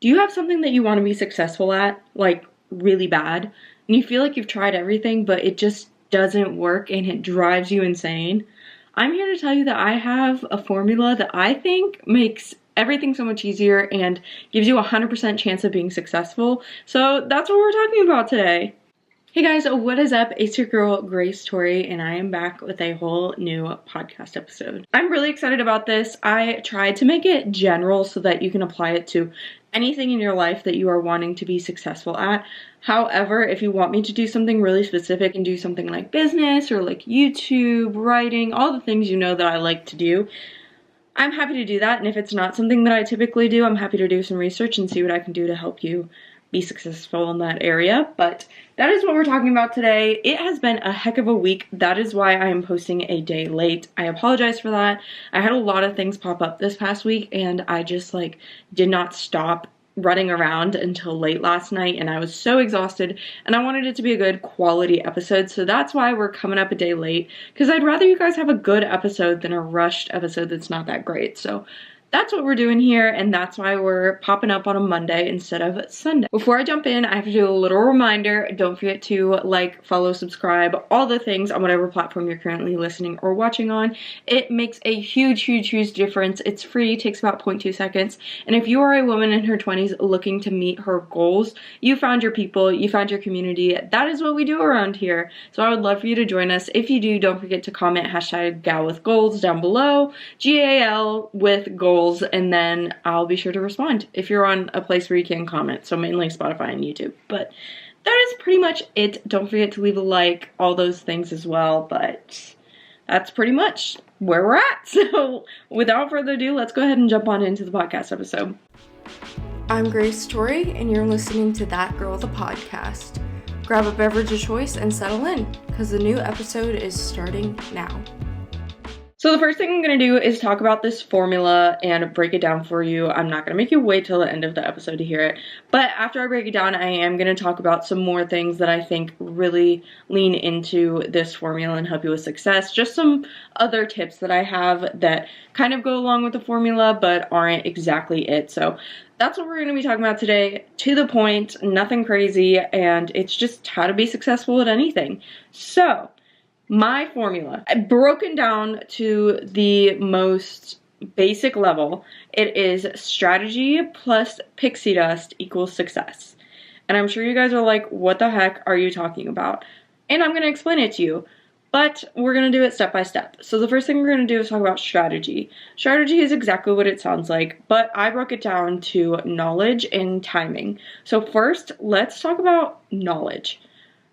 Do you have something that you want to be successful at, like really bad, and you feel like you've tried everything, but it just doesn't work and it drives you insane? I'm here to tell you that I have a formula that I think makes everything so much easier and gives you a 100% chance of being successful. So that's what we're talking about today. Hey guys, what is up? It's your girl, Gracetorie, and I am back with a whole new podcast episode. I'm really excited about this. I tried to make it general so that you can apply it to anything in your life that you are wanting to be successful at. However, if you want me to do something really specific and do something like business or like YouTube, writing, all the things you know that I like to do, I'm happy to do that. And if it's not something that I typically do, I'm happy to do some research and see what I can do to help you be successful in that area. But that is what we're talking about today. It has been a heck of a week. That is why I am posting a day late. I apologize for that. I had a lot of things pop up this past week and I just did not stop running around until late last night, and I was so exhausted, and I wanted it to be a good quality episode. So that's why we're coming up a day late, because I'd rather you guys have a good episode than a rushed episode that's not that great. So that's what we're doing here, and that's why we're popping up on a Monday instead of Sunday. Before I jump in, I have to do a little reminder. Don't forget to like, follow, subscribe, all the things on whatever platform you're currently listening or watching on. It makes a huge, huge, huge difference. It's free, takes about 0.2 seconds. And if you are a woman in her 20s looking to meet her goals, you found your people, you found your community. That is what we do around here. So I would love for you to join us. If you do, don't forget to comment hashtag gal with goals down below, GAL with goals. And then I'll be sure to respond if you're on a place where you can comment, so mainly Spotify and YouTube. But that is pretty much it. Don't forget to leave a like, all those things as well, but that's pretty much where we're at. So without further ado, let's go ahead and jump on into the podcast episode. I'm Gracetorie, and you're listening to That Girl the Podcast. Grab a beverage of choice and settle in, because the new episode is starting now. So the first thing I'm going to do is talk about this formula and break it down for you. I'm not going to make you wait till the end of the episode to hear it. But after I break it down, I am going to talk about some more things that I think really lean into this formula and help you with success. Just some other tips that I have that kind of go along with the formula but aren't exactly it. So that's what we're going to be talking about today. To the point, nothing crazy, and it's just how to be successful at anything. So my formula, broken down to the most basic level, it is strategy plus pixie dust equals success. And I'm sure you guys are like, what the heck are you talking about? And I'm going to explain it to you, but we're going to do it step by step. So the first thing we're going to do is talk about strategy. Strategy is exactly what it sounds like, but I broke it down to knowledge and timing. So first, let's talk about knowledge.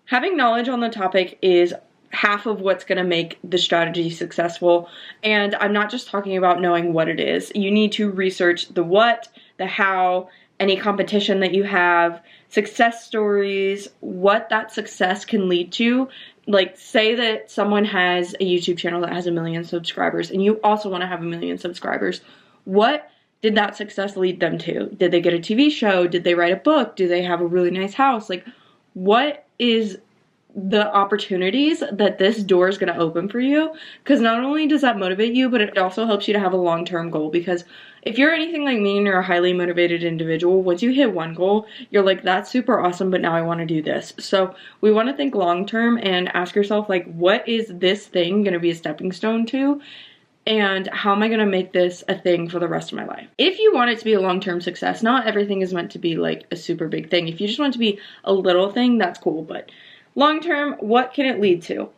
Having knowledge on the topic is half of what's going to make the strategy successful. And I'm not just talking about knowing what it is. You need to research the what, the how, any competition that you have, success stories, what that success can lead to. Like, say that someone has a YouTube channel that has 1 million subscribers and you also want to have 1 million subscribers. What did that success lead them to? Did they get a TV show? Did they write a book? Do they have a really nice house? Like, what is the opportunities that this door is going to open for you? Because not only does that motivate you, but it also helps you to have a long-term goal. Because if you're anything like me and you're a highly motivated individual, once you hit one goal, you're like, that's super awesome, but now I want to do this. So we want to think long-term and ask yourself, like, what is this thing going to be a stepping stone to? And how am I going to make this a thing for the rest of my life? If you want it to be a long-term success, not everything is meant to be like a super big thing. If you just want it to be a little thing, that's cool. But long-term, what can it lead to?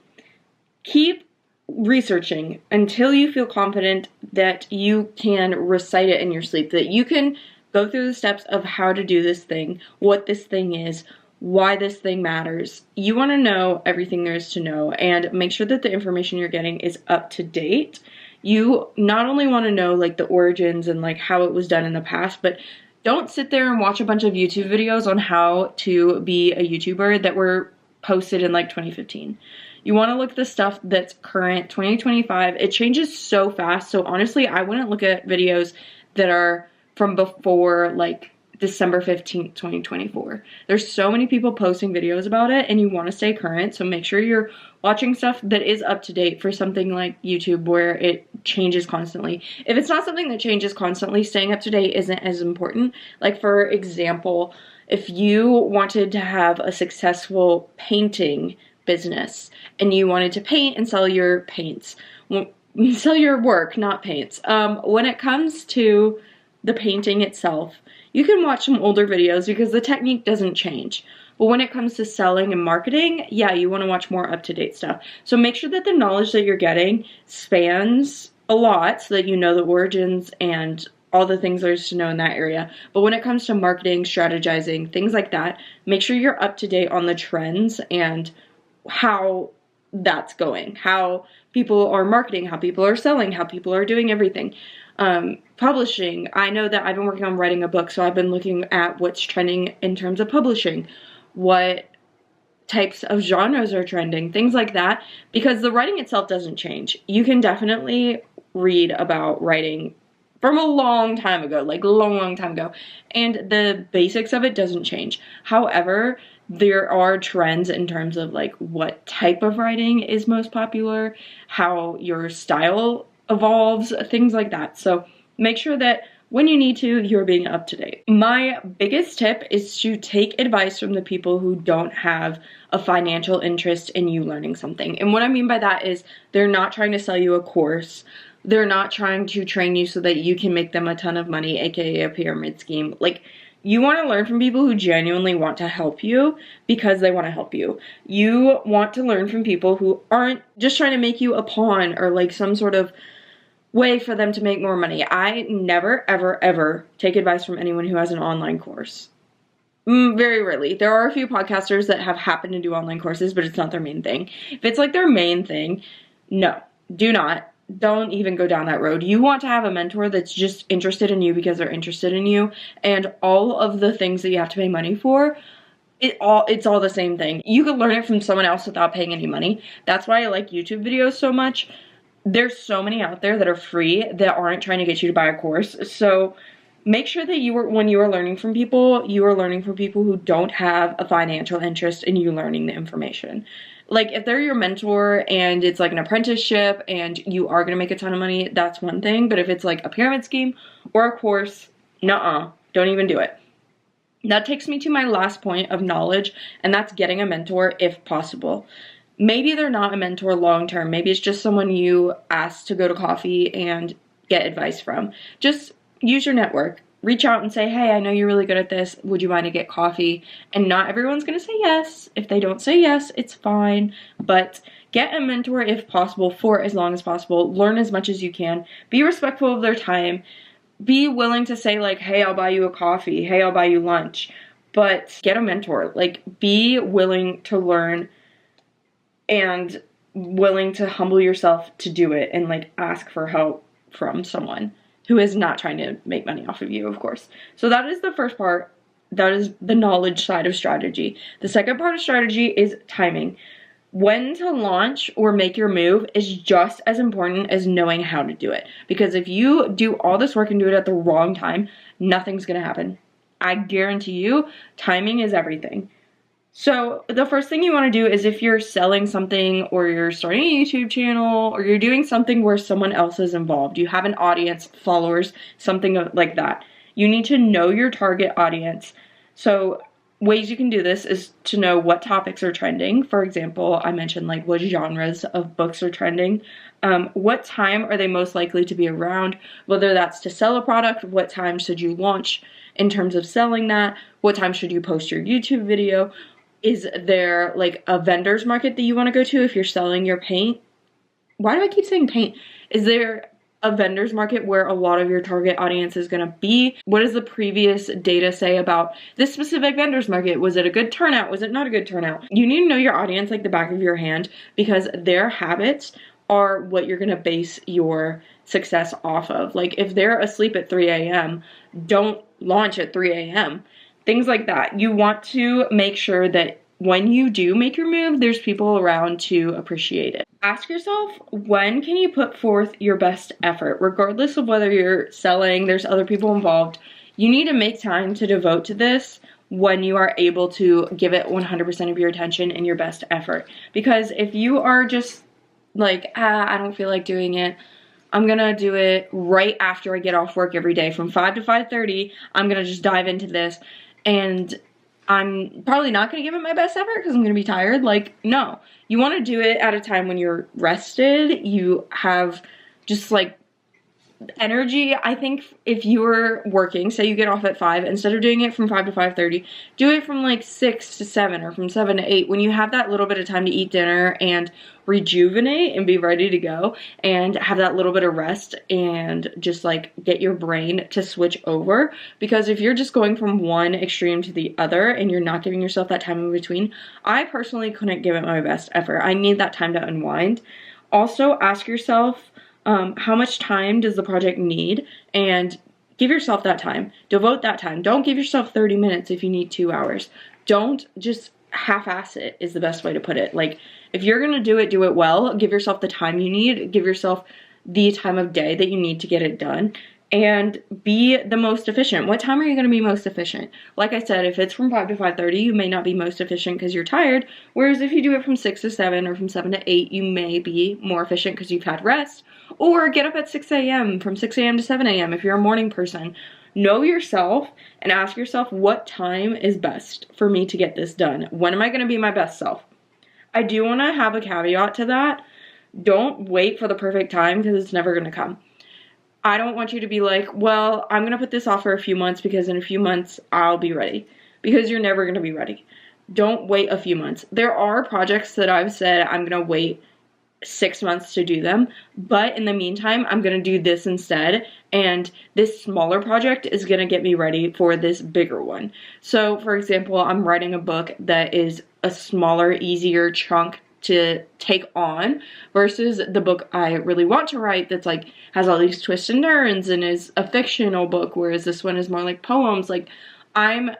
Keep researching until you feel confident that you can recite it in your sleep, that you can go through the steps of how to do this thing, what this thing is, why this thing matters. You want to know everything there is to know and make sure that the information you're getting is up to date. You not only want to know like the origins and like how it was done in the past, but don't sit there and watch a bunch of YouTube videos on how to be a YouTuber that were posted in like 2015. You want to look at the stuff that's current, 2025. It changes so fast. So honestly, I wouldn't look at videos that are from before like December 15th, 2024. There's so many people posting videos about it, and you want to stay current, so make sure you're watching stuff that is up to date for something like YouTube where it changes constantly. If it's not something that changes constantly, staying up to date isn't as important. Like, for example, if you wanted to have a successful painting business and you wanted to paint and sell your paints, sell your work, not paints. When it comes to the painting itself, you can watch some older videos because the technique doesn't change. But when it comes to selling and marketing, yeah, you want to watch more up-to-date stuff. So make sure that the knowledge that you're getting spans a lot so that you know the origins and all the things there's to know in that area. But when it comes to marketing, strategizing, things like that, make sure you're up to date on the trends and how that's going, how people are marketing, how people are selling, how people are doing everything. Publishing, I know that I've been working on writing a book, so I've been looking at what's trending in terms of publishing, what types of genres are trending, things like that, because the writing itself doesn't change. You can definitely read about writing from a long time ago, like long time ago, and the basics of it doesn't change. However, there are trends in terms of like what type of writing is most popular, how your style evolves, things like that. So make sure that when you need to, you're being up to date. My biggest tip is to take advice from the people who don't have a financial interest in you learning something. And what I mean by that is they're not trying to sell you a course. They're not trying to train you so that you can make them a ton of money, aka a pyramid scheme. Like, you want to learn from people who genuinely want to help you because they want to help you. You want to learn from people who aren't just trying to make you a pawn or like some sort of way for them to make more money. I never, ever, ever take advice from anyone who has an online course. Very rarely. There are a few podcasters that have happened to do online courses, but it's not their main thing. If it's like their main thing, no, do not. Don't even go down that road. You want to have a mentor that's just interested in you because they're interested in you, and all of the things that you have to pay money for, it's all the same thing. You could learn it from someone else without paying any money. That's why I like YouTube videos so much. There's so many out there that are free that aren't trying to get you to buy a course. So make sure that when you are learning from people, you are learning from people who don't have a financial interest in you learning the information. Like, if they're your mentor and it's like an apprenticeship and you are going to make a ton of money, that's one thing. But if it's like a pyramid scheme or a course, nuh-uh, don't even do it. That takes me to my last point of knowledge, and that's getting a mentor if possible. Maybe they're not a mentor long term. Maybe it's just someone you ask to go to coffee and get advice from. Just use your network. Reach out and say, hey, I know you're really good at this. Would you mind to get coffee? And not everyone's going to say yes. If they don't say yes, it's fine. But get a mentor if possible for as long as possible. Learn as much as you can. Be respectful of their time. Be willing to say, like, hey, I'll buy you a coffee. Hey, I'll buy you lunch. But get a mentor. Like, be willing to learn and willing to humble yourself to do it and, like, ask for help from someone who is not trying to make money off of you, of course. So that is the first part. That is the knowledge side of strategy. The second part of strategy is timing. When to launch or make your move is just as important as knowing how to do it. Because if you do all this work and do it at the wrong time, nothing's going to happen. I guarantee you, timing is everything. So the first thing you want to do is, if you're selling something or you're starting a YouTube channel or you're doing something where someone else is involved, you have an audience, followers, something like that, you need to know your target audience. So ways you can do this is to know what topics are trending. For example, I mentioned like what genres of books are trending. What time are they most likely to be around? Whether that's to sell a product, what time should you launch in terms of selling that? What time should you post your YouTube video? Is there like a vendor's market that you want to go to if you're selling your paint? Why do I keep saying paint? Is there a vendor's market where a lot of your target audience is going to be? What does the previous data say about this specific vendor's market? Was it a good turnout? Was it not a good turnout? You need to know your audience like the back of your hand, because their habits are what you're going to base your success off of. Like, if they're asleep at 3 a.m., don't launch at 3 a.m. Things like that. You want to make sure that when you do make your move, there's people around to appreciate it. Ask yourself, when can you put forth your best effort? Regardless of whether you're selling, there's other people involved. You need to make time to devote to this when you are able to give it 100% of your attention and your best effort. Because if you are just like, I don't feel like doing it, I'm gonna do it right after I get off work every day from 5 to 5:30. I'm gonna just dive into this, and I'm probably not gonna give it my best effort because I'm gonna be tired. Like, no. You wanna do it at a time when you're rested, you have just like energy. I think if you were working, say you get off at 5, instead of doing it from 5 to 5:30, do it from like 6 to 7 or from 7 to 8, when you have that little bit of time to eat dinner and rejuvenate and be ready to go and have that little bit of rest and just like get your brain to switch over. Because if you're just going from one extreme to the other and you're not giving yourself that time in between, I personally couldn't give it my best effort. I need that time to unwind. Also, ask yourself, how much time does the project need, and give yourself that time. Devote that time. Don't give yourself 30 minutes if you need 2 hours. Don't just half-ass it, is the best way to put it. Like, if you're gonna do it well. Give yourself the time you need. Give yourself the time of day that you need to get it done, and be the most efficient. What time are you going to be most efficient? Like I said, if it's from 5 to 5:30, you may not be most efficient because you're tired, whereas if you do it from 6 to 7 or from 7 to 8, you may be more efficient because you've had rest. Or get up at 6 a.m., from 6 a.m. to 7 a.m. if you're a morning person. Know yourself and ask yourself, what time is best for me to get this done? When am I going to be my best self? I do want to have a caveat to that. Don't wait for the perfect time because it's never going to come. I don't want you to be like, well, I'm going to put this off for a few months because in a few months I'll be ready. Because you're never going to be ready. Don't wait a few months. There are projects that I've said I'm going to wait 6 months to do them, but in the meantime, I'm going to do this instead, and this smaller project is going to get me ready for this bigger one. So, for example, I'm writing a book that is a smaller, easier chunk to take on versus the book I really want to write that's like has all these twists and turns and is a fictional book, whereas this one is more like poems. Like, I'm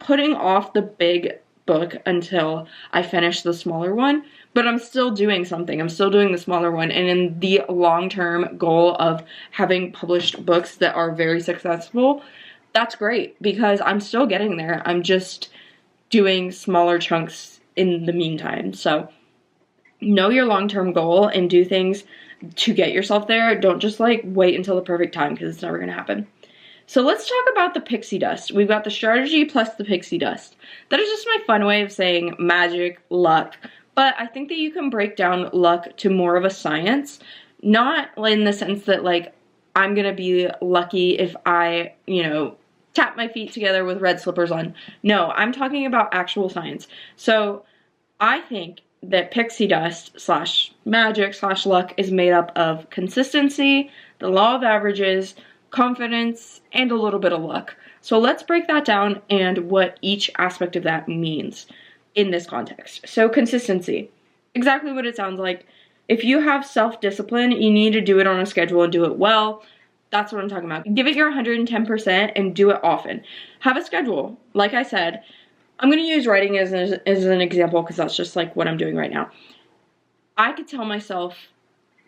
putting off the big book until I finish the smaller one, but I'm still doing something. I'm still doing the smaller one, and in the long-term goal of having published books that are very successful, that's great because I'm still getting there. I'm just doing smaller chunks in the meantime. So know your long-term goal and do things to get yourself there. Don't just like wait until the perfect time because it's never going to happen. So let's talk about the pixie dust. We've got the strategy plus the pixie dust. That is just my fun way of saying magic, luck. But I think that you can break down luck to more of a science. Not in the sense that like I'm going to be lucky if I, tap my feet together with red slippers on. No, I'm talking about actual science. So I think that pixie dust slash magic slash luck is made up of consistency, the law of averages, confidence, and a little bit of luck. So let's break that down and what each aspect of that means in this context. So consistency, exactly what it sounds like. If you have self-discipline, you need to do it on a schedule and do it well. That's what I'm talking about. Give it your 110% and do it often. Have a schedule. Like I said, I'm going to use writing as an example because that's just like what I'm doing right now. I could tell myself,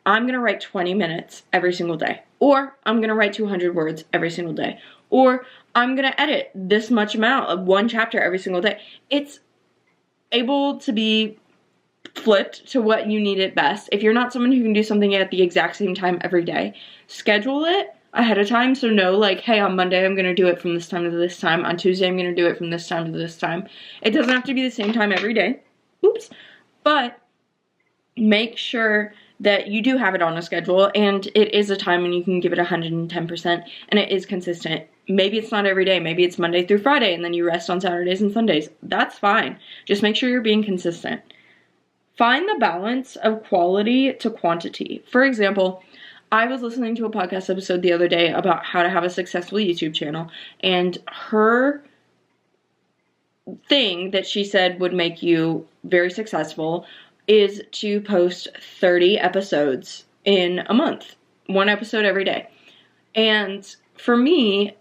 I'm going to write 20 minutes every single day. Or I'm going to write 200 words every single day. Or I'm going to edit this much amount of one chapter every single day. It's able to be flipped to what you need it best. If you're not someone who can do something at the exact same time every day, schedule it ahead of time. So know like, hey, on Monday I'm going to do it from this time to this time. On Tuesday I'm going to do it from this time to this time. It doesn't have to be the same time every day. Oops. But make sure that you do have it on a schedule and it is a time when you can give it 110% and it is consistent. Maybe it's not every day. Maybe it's Monday through Friday and then you rest on Saturdays and Sundays. That's fine. Just make sure you're being consistent. Find the balance of quality to quantity. For example, I was listening to a podcast episode the other day about how to have a successful YouTube channel, and her thing that she said would make you very successful is to post 30 episodes in a month. 1 episode every day. And for me,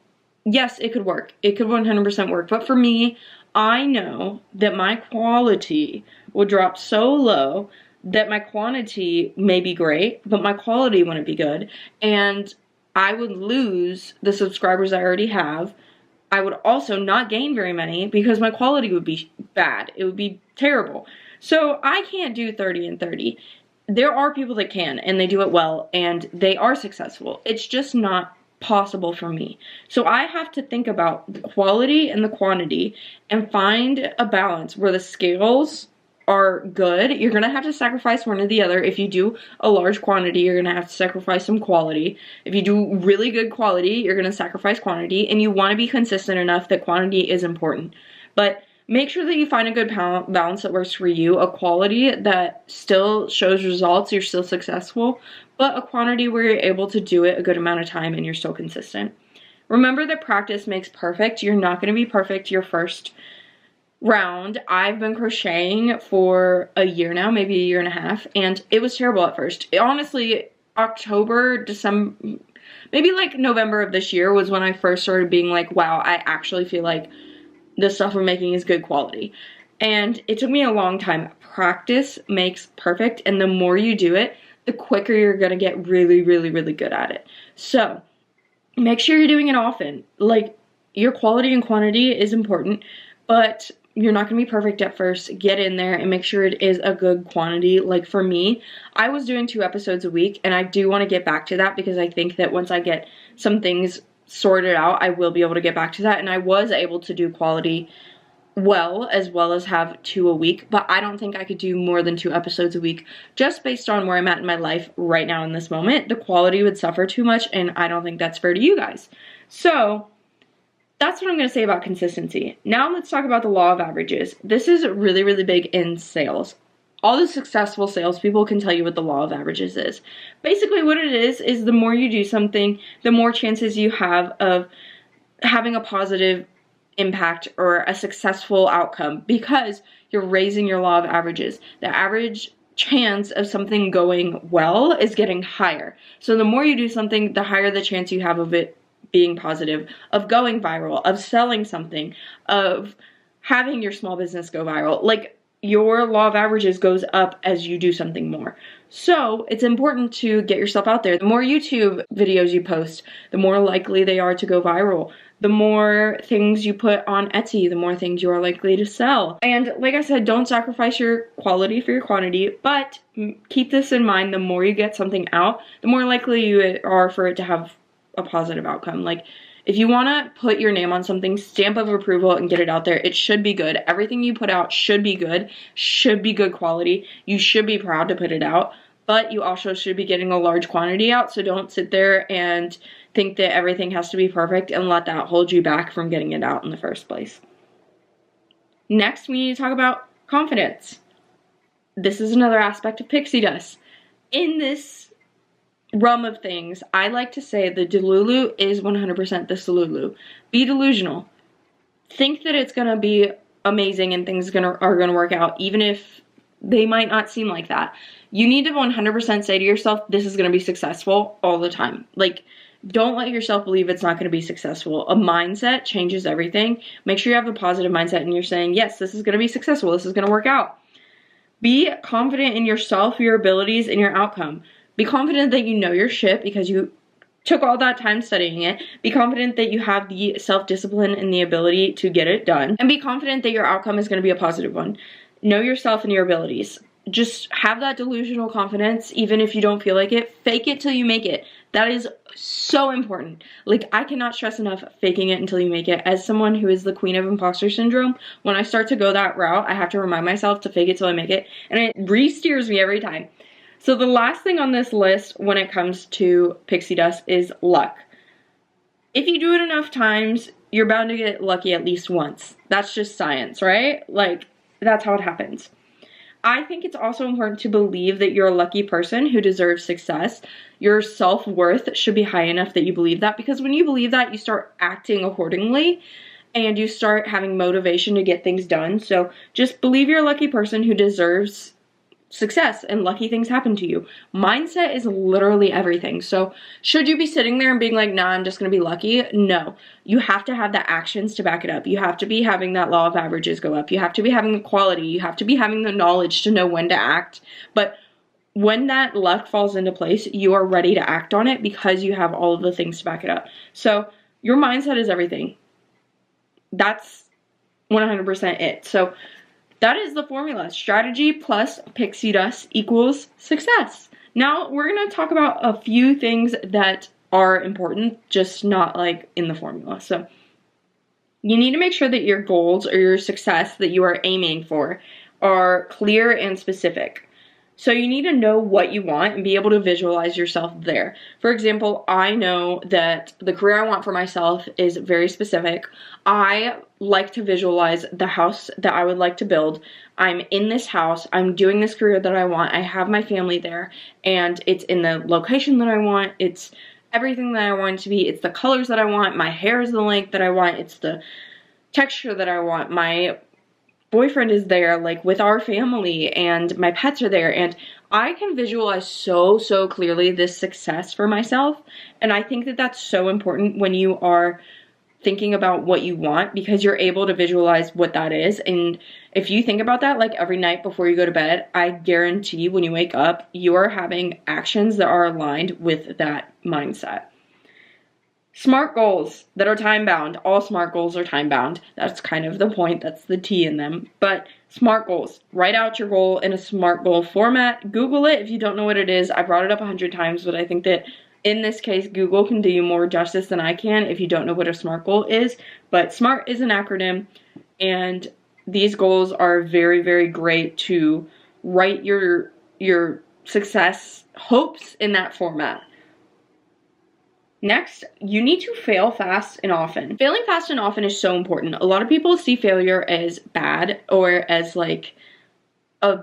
yes, it could work. It could 100% work. But for me, I know that my quality will drop so low that my quantity may be great, but my quality wouldn't be good. And I would lose the subscribers I already have. I would also not gain very many because my quality would be bad. It would be terrible. So I can't do 30 and 30. There are people that can, and they do it well, and they are successful. It's just not possible for me. So I have to think about the quality and the quantity and find a balance where the scales are good. You're going to have to sacrifice one or the other. If you do a large quantity, you're going to have to sacrifice some quality. If you do really good quality, you're going to sacrifice quantity, and you want to be consistent enough that quantity is important. But make sure that you find a good balance that works for you, a quality that still shows results, you're still successful, but a quantity where you're able to do it a good amount of time and you're still consistent. Remember that practice makes perfect. You're not going to be perfect your first round. I've been crocheting for a year now, maybe a year and a half, and it was terrible at first. Honestly, October, December, maybe like November of this year was when I first started being like, wow, I actually feel like the stuff I'm making is good quality. And it took me a long time. Practice makes perfect, and the more you do it, the quicker you're gonna get really, really, really good at it. So make sure you're doing it often. Like, your quality and quantity is important, but you're not going to be perfect at first. Get in there and make sure it is a good quantity. Like for me, I was doing 2 episodes a week, and I do want to get back to that because I think that once I get some things sorted out, I will be able to get back to that. And I was able to do quality well as have 2 a week, but I don't think I could do more than 2 episodes a week just based on where I'm at in my life right now in this moment. The quality would suffer too much, and I don't think that's fair to you guys. So that's what I'm going to say about consistency. Now let's talk about the law of averages. This is really, really big in sales. All the successful salespeople can tell you what the law of averages is. Basically what it is the more you do something, the more chances you have of having a positive impact or a successful outcome because you're raising your law of averages. The average chance of something going well is getting higher. So the more you do something, the higher the chance you have of it being positive, of going viral, of selling something, of having your small business go viral. Like, your law of averages goes up as you do something more. So it's important to get yourself out there. The more YouTube videos you post, the more likely they are to go viral. The more things you put on Etsy, the more things you are likely to sell. And like I said, don't sacrifice your quality for your quantity, but keep this in mind: the more you get something out, the more likely you are for it to have a positive outcome. Like, if you want to put your name on something, stamp of approval and get it out there, it should be good. Everything you put out should be good quality. You should be proud to put it out, but you also should be getting a large quantity out. So don't sit there and think that everything has to be perfect and let that hold you back from getting it out in the first place. Next, we need to talk about confidence. This is another aspect of pixie dust. In this realm of things, I like to say the delulu is 100% the salulu. Be delusional. Think that it's gonna be amazing and things are gonna work out, even if they might not seem like that. You need to 100% say to yourself, this is gonna be successful all the time. Like, don't let yourself believe it's not gonna be successful. A mindset changes everything. Make sure you have a positive mindset and you're saying, yes, this is gonna be successful. This is gonna work out. Be confident in yourself, your abilities, and your outcome. Be confident that you know your shit because you took all that time studying it. Be confident that you have the self-discipline and the ability to get it done. And be confident that your outcome is going to be a positive one. Know yourself and your abilities. Just have that delusional confidence, even if you don't feel like it. Fake it till you make it. That is so important. Like, I cannot stress enough faking it until you make it. As someone who is the queen of imposter syndrome, when I start to go that route, I have to remind myself to fake it till I make it. And it re-steers me every time. So the last thing on this list when it comes to pixie dust is luck. If you do it enough times, you're bound to get lucky at least once. That's just science, right? Like, that's how it happens. I think it's also important to believe that you're a lucky person who deserves success. Your self-worth should be high enough that you believe that, because when you believe that, you start acting accordingly and you start having motivation to get things done. So just believe you're a lucky person who deserves success and lucky things happen to you. Mindset is literally everything. So should you be sitting there and being like, nah, I'm just gonna be lucky? No. You have to have the actions to back it up. You have to be having that law of averages go up. You have to be having the quality. You have to be having the knowledge to know when to act. But when that luck falls into place, you are ready to act on it because you have all of the things to back it up. So your mindset is everything. That's 100% it. So that is the formula. Strategy plus pixie dust equals success. Now we're going to talk about a few things that are important, just not like in the formula. So you need to make sure that your goals or your success that you are aiming for are clear and specific. So you need to know what you want and be able to visualize yourself there. For example, I know that the career I want for myself is very specific. I like to visualize the house that I would like to build. I'm in this house. I'm doing this career that I want. I have my family there, and it's in the location that I want. It's everything that I want it to be. It's the colors that I want. My hair is the length that I want. It's the texture that I want. My boyfriend is there, like, with our family, and my pets are there, and I can visualize so clearly this success for myself. And I think that that's so important when you are thinking about what you want, because you're able to visualize what that is. And if you think about that, like, every night before you go to bed, I guarantee when you wake up, you are having actions that are aligned with that mindset. Smart goals that are time-bound. All SMART goals are time-bound. That's kind of the point. That's the T in them. But SMART goals. Write out your goal in a SMART goal format. Google it if you don't know what it is. I brought it up 100 times, but I think that in this case, Google can do you more justice than I can if you don't know what a SMART goal is. But SMART is an acronym, and these goals are very great to write your success hopes in that format. Next, you need to fail fast and often. Failing fast and often is so important. A lot of people see failure as bad or as like a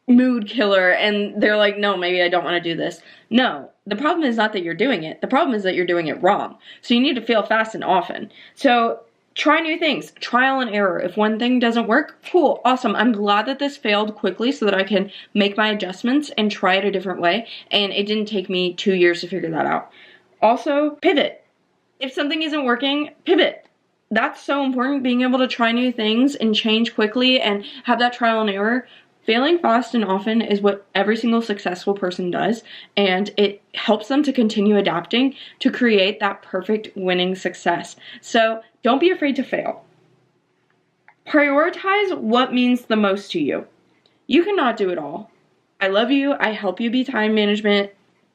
mood killer, and they're like, no, maybe I don't want to do this. No, the problem is not that you're doing it. The problem is that you're doing it wrong. So you need to fail fast and often. So try new things, trial and error. If one thing doesn't work, cool, awesome. I'm glad that this failed quickly so that I can make my adjustments and try it a different way. And it didn't take me 2 years to figure that out. Also, pivot. If something isn't working, pivot. That's so important, being able to try new things and change quickly and have that trial and error. Failing fast and often is what every single successful person does, and it helps them to continue adapting to create that perfect winning success. So don't be afraid to fail. Prioritize what means the most to you. You cannot do it all. I love you. I help you be time management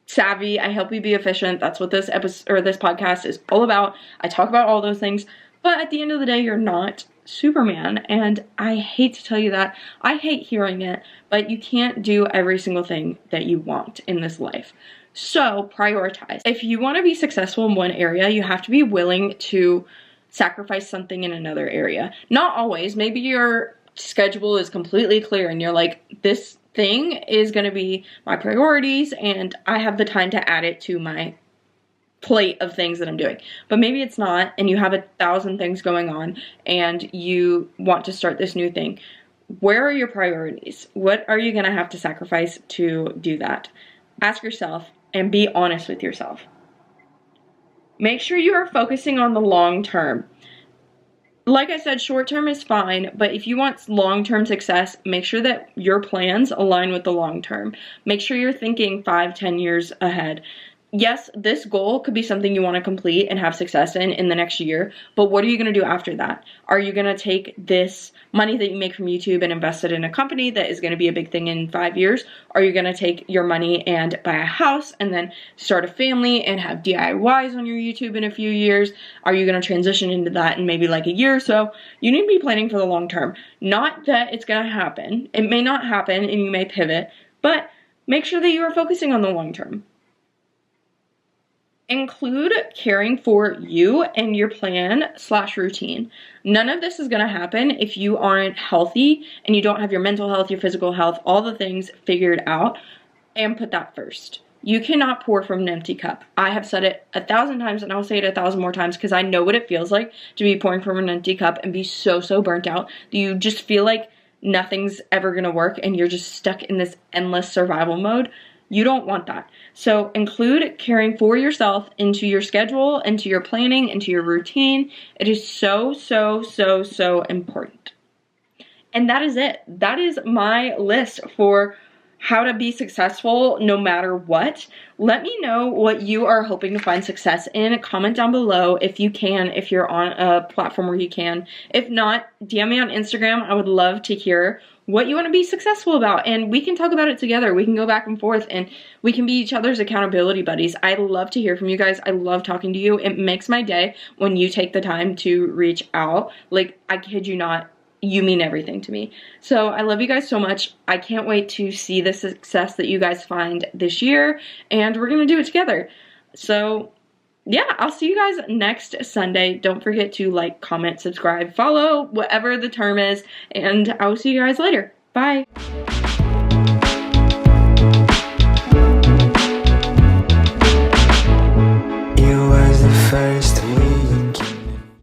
savvy. I help you be efficient. That's what this episode or this podcast is all about. I talk about all those things, but at the end of the day, you're not Superman, and I hate to tell you that. I hate hearing it, but you can't do every single thing that you want in this life. So prioritize. If you want to be successful in one area, you have to be willing to sacrifice something in another area. Not always. Maybe your schedule is completely clear and you're like, this thing is going to be my priorities and I have the time to add it to my plate of things that I'm doing. But maybe it's not, and you have 1,000 things going on and you want to start this new thing. Where are your priorities? What are you going to have to sacrifice to do that? Ask yourself and be honest with yourself. Make sure you are focusing on the long term. Like I said, short term is fine, but if you want long-term success, make sure that your plans align with the long term. Make sure you're thinking 5-10 years ahead. Yes, this goal could be something you want to complete and have success in the next year, but what are you going to do after that? Are you going to take this money that you make from YouTube and invest it in a company that is going to be a big thing in 5 years? Are you going to take your money and buy a house and then start a family and have DIYs on your YouTube in a few years? Are you going to transition into that in maybe like a year or so? You need to be planning for the long term. Not that it's going to happen. It may not happen and you may pivot, but make sure that you are focusing on the long term. Include caring for you and your plan/routine. None of this is going to happen if you aren't healthy and you don't have your mental health, your physical health, all the things figured out, and put that first. You cannot pour from an empty cup. I have said it 1,000 times and I'll say it 1,000 more times because I know what it feels like to be pouring from an empty cup and be so burnt out that you just feel like nothing's ever going to work and you're just stuck in this endless survival mode. You don't want that. So include caring for yourself into your schedule, into your planning, into your routine. It is so important. And that is it. That is my list for how to be successful no matter what. Let me know what you are hoping to find success in. Comment down below if you can, if you're on a platform where you can. If not, DM me on Instagram. I would love to hear what you want to be successful about, and we can talk about it together. We can go back and forth, and we can be each other's accountability buddies. I love to hear from you guys. I love talking to you. It makes my day when you take the time to reach out. Like, I kid you not, you mean everything to me. So I love you guys so much. I can't wait to see the success that you guys find this year, and we're gonna do it together. So yeah, I'll see you guys next Sunday. Don't forget to like, comment, subscribe, follow, whatever the term is, and I will see you guys later. Bye.